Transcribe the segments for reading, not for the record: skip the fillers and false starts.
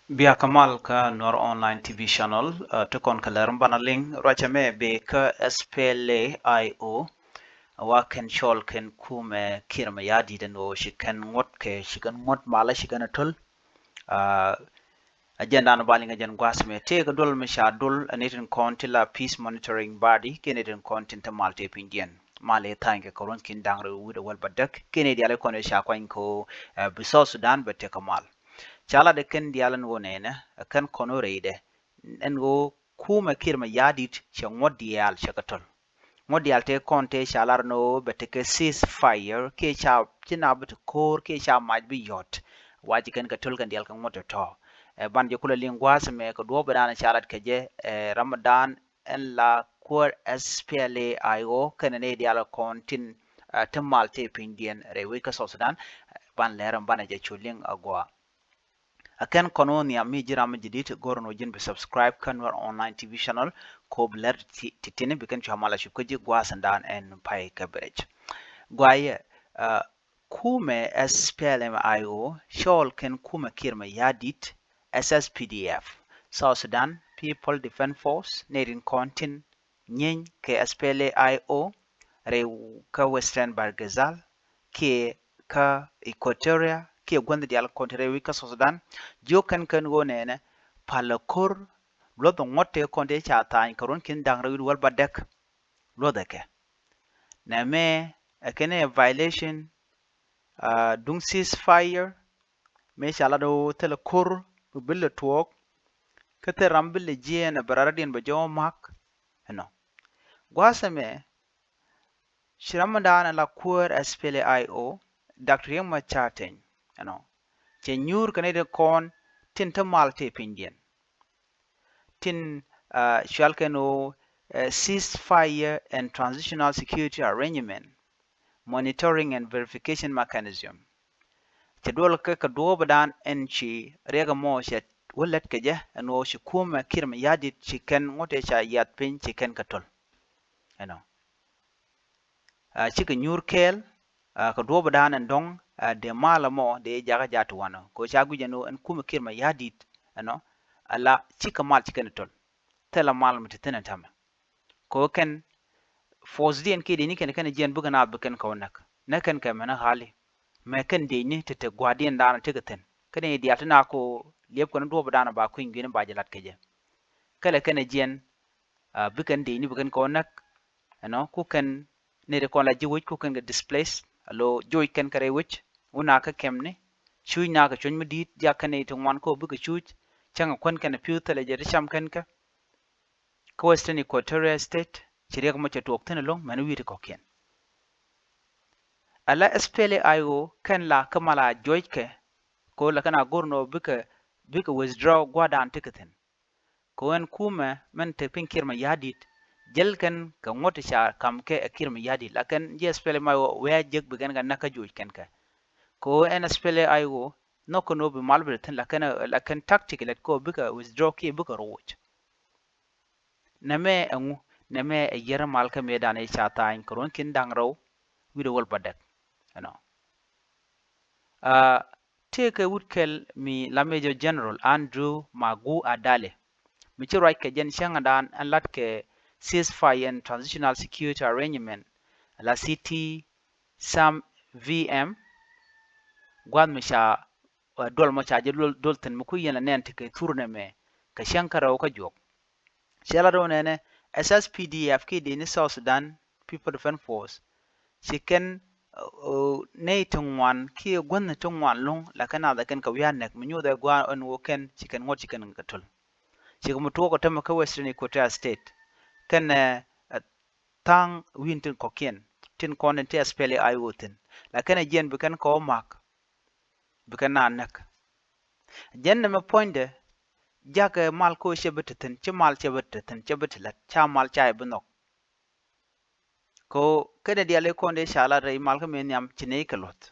Bia Kamal ka Nuer online TV channel to kon kaler banaling rachame be ka SPLA IO wa ken chol ken kuumɛ Kiir mayardit no shi ken ngot ke shi ken ngot mala shi ken atul uh, agenda no balinga jan gwasme te ka dol me sha dol anitin kontila peace monitoring body kenetin kontinta malte pindian male tanke koron kin dangre wuda wal badak kene diale kono sha kwan ko biso Sudan bete kamal chala de ken dialan wonene kan kono reide en go kuumɛ Kiir mayardit shi ngot dial shakatol modial te konte shalar no beteke ceasefire ke cha china bet kor ke cha maj bi yot waji ken ka tul kan dial kan moto to ban je kula lingwas me ko do badana shalat ke je ramadan en la kur SPLA IO kan ne dial kontin temal te pindien rewe ka so Sudan ban leram bana je chuling agwa akan kono ni ami jiram jidit gorno jin be subscribe kan war online TV channel ko bler titini bikan chamala shukaji gwasandan en pai coverage gwaye kuumɛ SPLM IO shol ken kuumɛ Kiir mayardit SSPDF South Sudan People Defense Force nerin kontin nyen ke SPLA IO re ka Western Bargazal ke ka Equatoria ke gwanda dial kontre wika Sudan jo kan go nene palakor blodo ngote konde cha tan karon kin dangra wal badek lodake name akene violation dung ceasefire me shala do telekor bille tuok kete rambille jien bararadien ba jo mak no gwasame shiramadana la kur SPLAIO Dr. Yema Chaten no che nyur kanede kon tin malte pindien tin shalkeno ceasefire and transitional security arrangement monitoring and verification mechanism che dol ka do badan en chi rega mo she wallet ke je no shi kuumɛ Kiir mayardit chi ken ngote cha yat pin chi ken katol chi ka nyur kel ka do badan en dong de mala mo de jaga jatu wano ko cha gujeno en kuumɛ Kiir mayardit ala chi ka mal chi ken tol tela mal mutitena tama ko ken force dien ke de ni ken jen bugana buken ko na ken ka mana hali me ken de ni tete gwadien dana tigeten kene di atana ko liep ko ndo badana ba ku ngine ba jalat keje kala ken jen buken de ni buken ko ku ken ne de ko la jiwuj ku ken ga displace alo joy ken kare wuj una ka kemne chuy na ka chun midit ja kane to wan ko buke chuj changa kon ken piu tele je cham ken ka ko Western Equatoria State chiriya ko mache tok tene long manu wi ko ken ala SPLA IO ken la kamala joyke ko la kana gorno bika withdraw gwadan ticketin ko en kuumɛ men te pin Kiir mayardit jelken ka ngote sha kam ke Kiir mayardit lakin je SPLA IO we jeg bigen ga naka joy ken ka ko en SPLA IO no ko no bi malbre tin lakin tactic let ko bika withdraw ki bika roach name engu name yera malka medan e cha tain koron kin dangro wido wol badak take would kill me la Major General Andrew Magu Adale. Michi right ke jen shangadan and lat ke ceasefire and transitional security arrangement la city sam VM gwad misha dol mo cha dol ten muku yena nen ke turne me ka shankara ka jok shela do nene SSPDF ki de ni South Sudan People Defense Force chicken ne tungwan ki gwan tungwan long la kana da kan ka wiya nek minyu da gwa on woken chicken ngot chicken gatul chicken mutu ko tama ka Western Equatoria State kan tang wintin kokien tin konen te SPLA IO tin la kana jen bi kan ko mak bi kan na nek jen na me poinde jaga mal ko shebetin ci mal shebetin chebetlat cha mal cha ibnok ko kada diale konde shala ray malka men yam chine kelot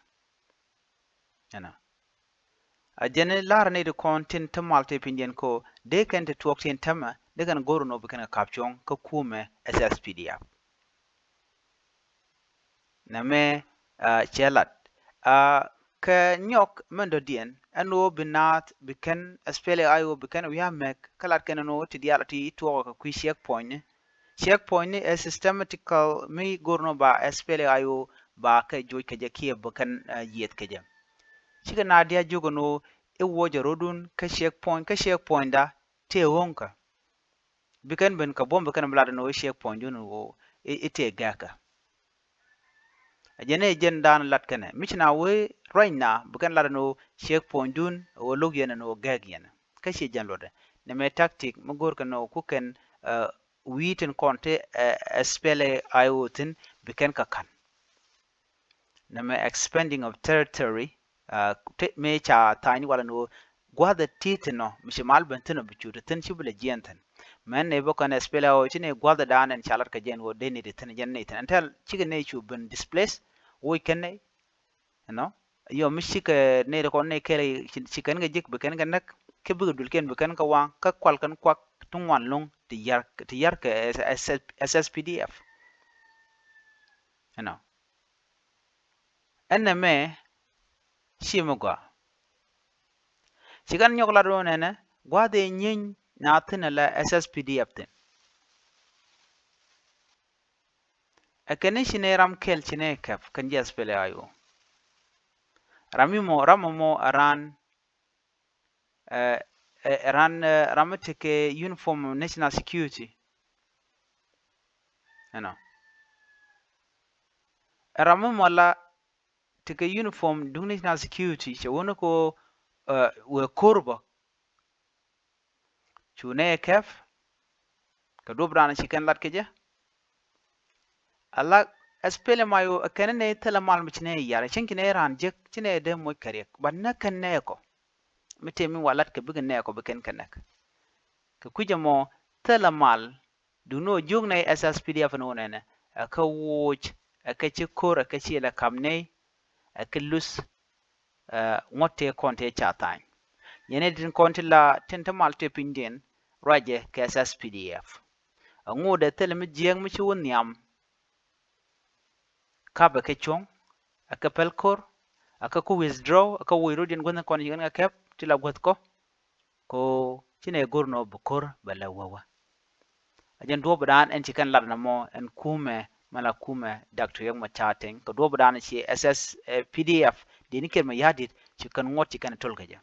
a jene lar ne de kontin ta malte pindien ko de kan te tuoktin tama de kan goro no bikana kapchong ko kuumɛ SSPDF na me chelat ka nyok mendo dien ano binat biken SPLA IO biken we have make kalat kenano ti dialati to ka kwi checkpoint a systematical mi gorno ba SPLA IO ba ka joy ka jakie biken yet ka jam chika na dia jogono e woja rodun ka checkpoint da te wonka biken ben ka bombe kan blada no checkpoint dun wo ite gaka ajene jen dan lat kene michna we right now bukan lada no checkpoint dun wo log yana no gag yana kashi jan lode ne me tactic mugor kano kuken witen konte SPLA IO tin biken kakan ne me expanding of territory me cha tani wala no gwada titino mishimal bentino bichude tin shibule jentan men ne bokan SPLA IO chine gwada dan en chalar ka jen wo deni de tin jen ne tin until chicken ne chu ben displaced wo kenne no yo mishika ne ko ne kele chikan ga jik beken ga nak ke bu dul ken beken ka wan ka kwal kan kwak tungwan lung ti yar ka SSPDF no enme shimugwa chikan nyok la do ne gwa de nyin na tin la SSPDF tin akene shine ram kel chine kaf kan jas pele ayo ramamo aran ramatike uniform of national security ramamo la tike uniform dung national security che wono ko we korba chune kef ka dobrana chikan lat keje ala SPLM IO akene ne tala mal michne yara chinkine ran jek chine de moy karek banna kanne ko mitemi walat ke bigne ko beken kanak ka kujamo tala mal duno jogne SSPDF no nene aka wuch aka chikor aka chila kamne aka lus ngote konte chatan yene din konte la tenta malte pindien raje ka SSPDF ngode tele mi jeng mi chu nyam ka ba ke chong aka pelkor aka ku withdraw aka wiro din gona kon yin aka tila got ko chine gorno bukor bala wawa ajan do badan en chikan ladna mo en kuumɛ mala kuumɛ dr yang machating ko do badan chi SSPDF dini ker mayardit chikan ngot chikan tolgaja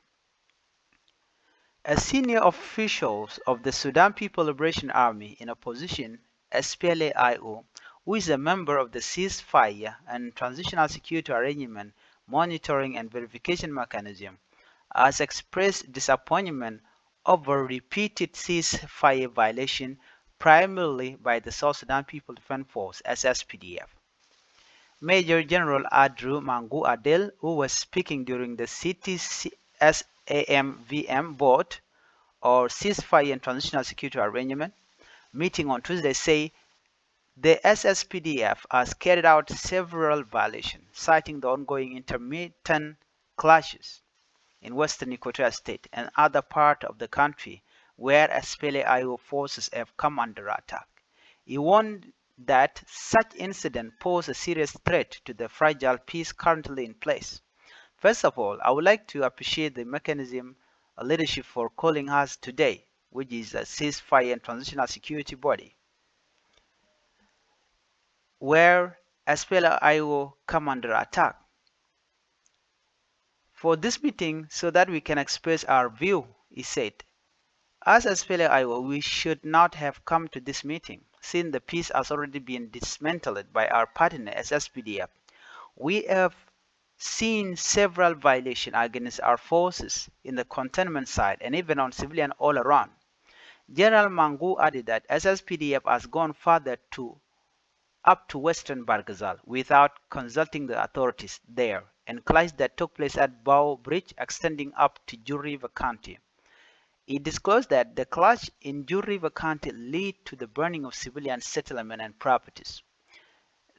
as senior officials of the Sudan People Liberation Army in opposition SPLA IO, who is a member of the ceasefire and transitional security arrangement monitoring and verification mechanism, has expressed disappointment over repeated ceasefire violation primarily by the South Sudan People Defense Force (SSPDF). Major General Andrew Mangu Adel, who was speaking during the city's SAMVM board or ceasefire and transitional security arrangement meeting on Tuesday, say the SSPDF has carried out several violations, citing the ongoing intermittent clashes in western Equatorial State and other parts of the country where SPLA IO forces have come under attack. He warned that such incidents pose a serious threat to the fragile peace currently in place. First of all, I would like to appreciate the mechanism leadership for calling us today, which is a ceasefire and transitional security body, where SPLA IO come under attack. For this meeting, so that we can express our view, he said. As SPLA IO, we should not have come to this meeting, since the peace has already been dismantled by our partner SSPDF. We have seen several violations against our forces in the containment side and even on civilian all around. General Mangu added that SSPDF has gone further up to western Barghazal without consulting the authorities there, and clashes that took place at Bow Bridge extending up to Jur River County. He disclosed that the clash in Jur River County led to the burning of civilian settlement and properties.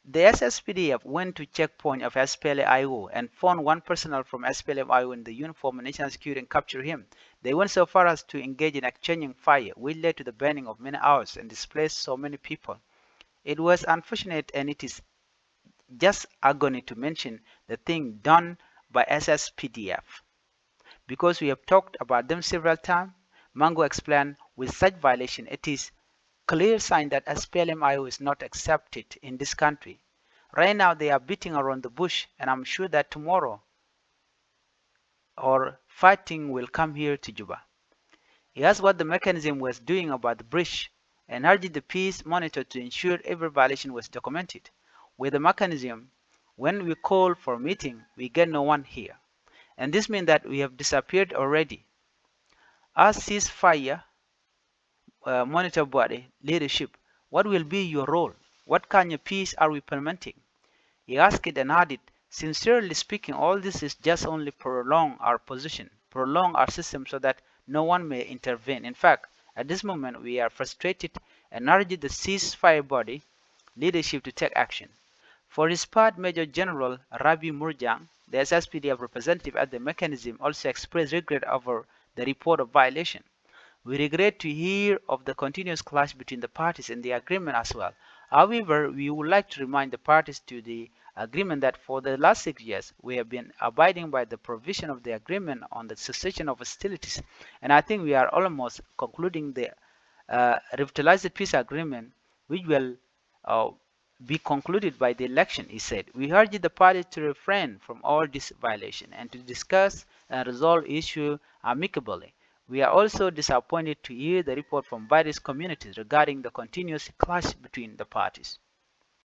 The SSPDF went to checkpoint of SPLA IO and found one personnel from SPLM IO in the uniform of national security and captured him. They went so far as to engage in exchanging fire, which led to the burning of many houses and displaced so many people. It was unfortunate, and it is just agony to mention the thing done by SSPDF. Because we have talked about them several times, Mango explained with such violation it is clear sign that SPLM IO is not accepted in this country. Right now they are beating around the bush, and I'm sure that tomorrow our fighting will come here to Juba. He asked what the mechanism was doing about the breach and urged the peace monitor to ensure every violation was documented. With the mechanism, when we call for a meeting, we get no one here. And this means that we have disappeared already. As ceasefire monitor body leadership, what will be your role? What kind of peace are we implementing? He asked it and added, sincerely speaking, all this is just only prolong our position, prolong our system so that no one may intervene. In fact, at this moment, we are frustrated and urge the ceasefire body leadership to take action. For his part, Major General Rabi Murjang, the SSPDF representative at the mechanism, also expressed regret over the report of violation. We regret to hear of the continuous clash between the parties in the agreement as well. However, we would like to remind the parties to the agreement that for the last 6 years, we have been abiding by the provision of the agreement on the cessation of hostilities. And I think we are almost concluding the revitalized peace agreement, which will be concluded by the election, he said. We urge the parties to refrain from all this violation and to discuss and resolve issue amicably. We are also disappointed to hear the report from various communities regarding the continuous clash between the parties.